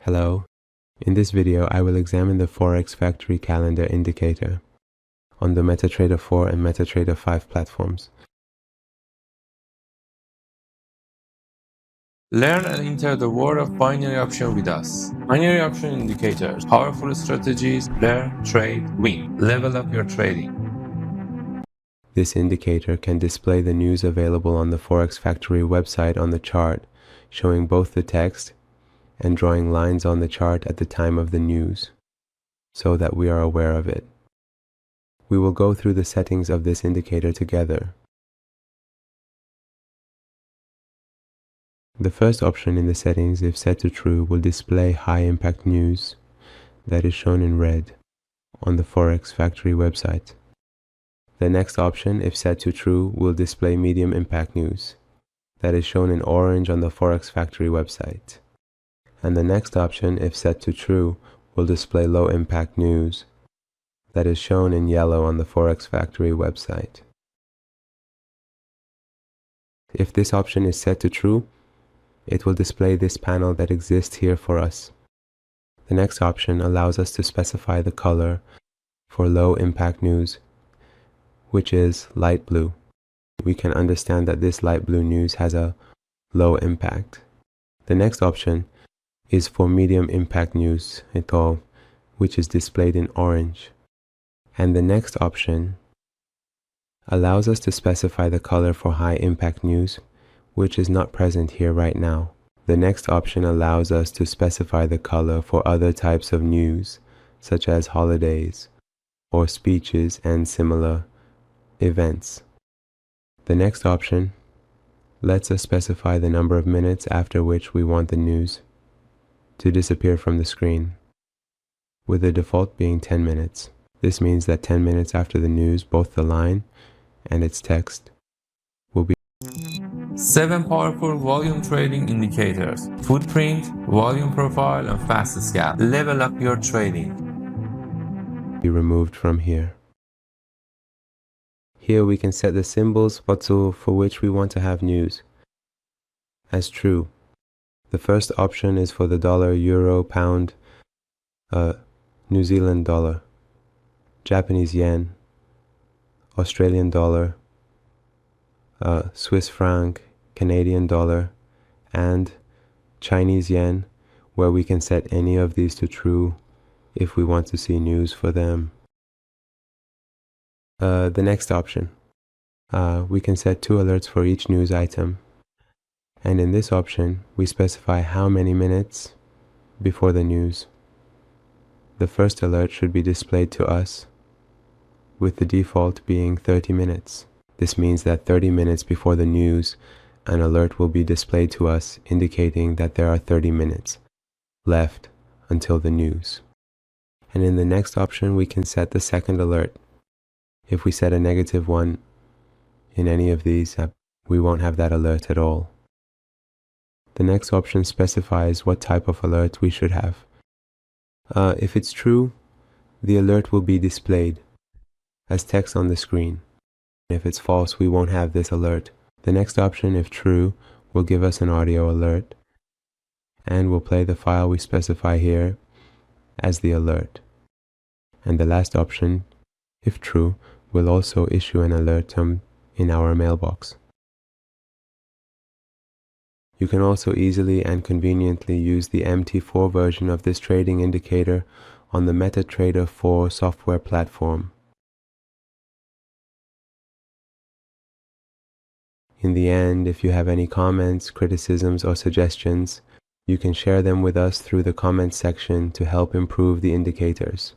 Hello. In this video, I will examine the Forex Factory Calendar Indicator on the MetaTrader 4 and MetaTrader 5 platforms. Learn and enter the world of binary option with us. Binary option indicators, powerful strategies, learn, trade, win. Level up your trading. This indicator can display the news available on the Forex Factory website on the chart, showing both the text and drawing lines on the chart at the time of the news, so that we are aware of it. We will go through the settings of this indicator together. The first option in the settings, if set to true, will display high impact news that is shown in red on the Forex Factory website. The next option, if set to true, will display medium impact news that is shown in orange on the Forex Factory website. And the next option, if set to true, will display low impact news that is shown in yellow on the Forex Factory website. If this option is set to true, it will display this panel that exists here for us. The next option allows us to specify the color for low impact news, which is light blue. We can understand that this light blue news has a low impact. The next option is for medium impact news, which is displayed in orange. And the next option allows us to specify the color for high impact news, which is not present here right now. The next option allows us to specify the color for other types of news, such as holidays or speeches and similar events. The next option lets us specify the number of minutes after which we want the news to disappear from the screen, with the default being 10 minutes. This means that 10 minutes after the news, both the line and its text will be 7 powerful volume trading indicators: footprint, volume profile, and fast scalp. Level up your trading. removed from here. Here we can set the symbols for which we want to have news as true. The first option is for the dollar, euro, pound, New Zealand dollar, Japanese yen, Australian dollar, Swiss franc, Canadian dollar, and Chinese yen, where we can set any of these to true if we want to see news for them. The next option, we can set 2 alerts for each news item. And in this option, we specify how many minutes before the news the first alert should be displayed to us, with the default being 30 minutes. This means that 30 minutes before the news, an alert will be displayed to us, indicating that there are 30 minutes left until the news. And in the next option, we can set the second alert. If we set a -1 in any of these, we won't have that alert at all. The next option specifies what type of alert we should have. If it's true, the alert will be displayed as text on the screen. If it's false, we won't have this alert. The next option, if true, will give us an audio alert and will play the file we specify here as the alert. And the last option, if true, will also issue an alert in our mailbox. You can also easily and conveniently use the MT4 version of this trading indicator on the MetaTrader 4 software platform. In the end, if you have any comments, criticisms, or suggestions, you can share them with us through the comments section to help improve the indicators.